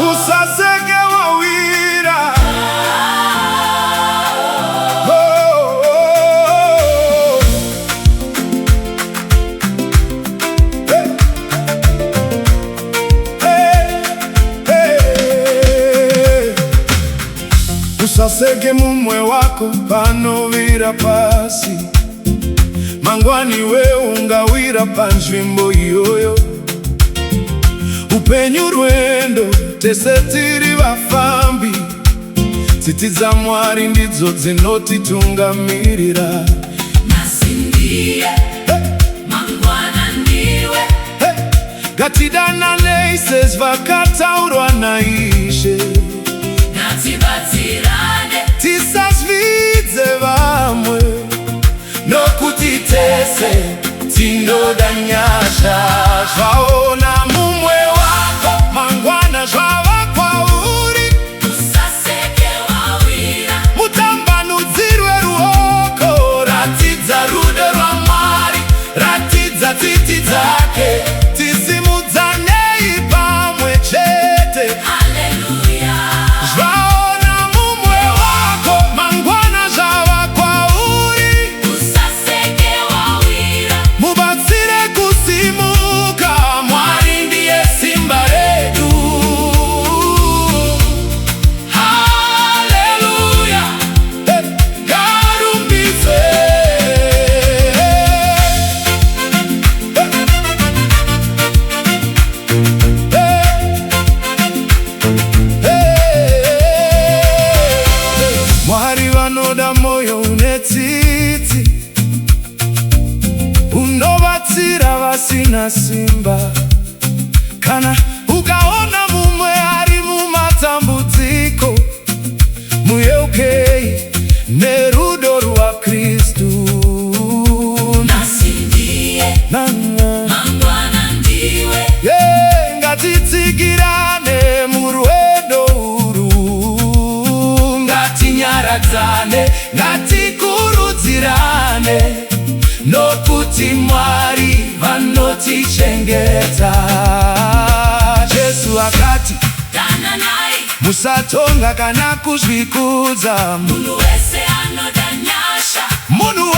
Usaseke wawira Usaseke mumwe wako panovira pasi, mangwani we ungawira panzvimbo iyoyo. Upenyu rwendo tese tiri vafambi, tsitsi dza Mwari ndidzo dzinotitungamirira. Nhasi ndiye, mangwana ndiwe. Ngatidananei sezvakataurwa naIshe, ngatibatsirane tisazvidze vamwe, nokuti tese tinoda nyasha. Zvaona mumwe wako mangwana zvava kwauri. Usaseke wawira, Mutambanudzirwe ruoko, ratidza rudo rwaMwari, ratidza tsitsi dzake, tisimudzanei pamwe chete. haleluya. Zvaona mumwe wako mangwana zvava kwauri. Usaseke wawira, Mubatsire kusimuka, Mwari ndiye simba redu. Haleluya, ngarumbizwe. Mwari vanoda moyo une tsitsi, unobatsira vasina simba. Kana ukaona mumwe ari mumatambudziko, muyeukei nerudo rwaKristu. nhasi ndiye, mangwana ndiwe. Ngatitsigirane murwendo urwu, ngatinyaradzane, ngatikurudzirane, nokuti Mwari vanotichengeta. Jesu akati, Dananai, musatonga kana kuzvikudza. munhu wese anoda nyasha. Munhu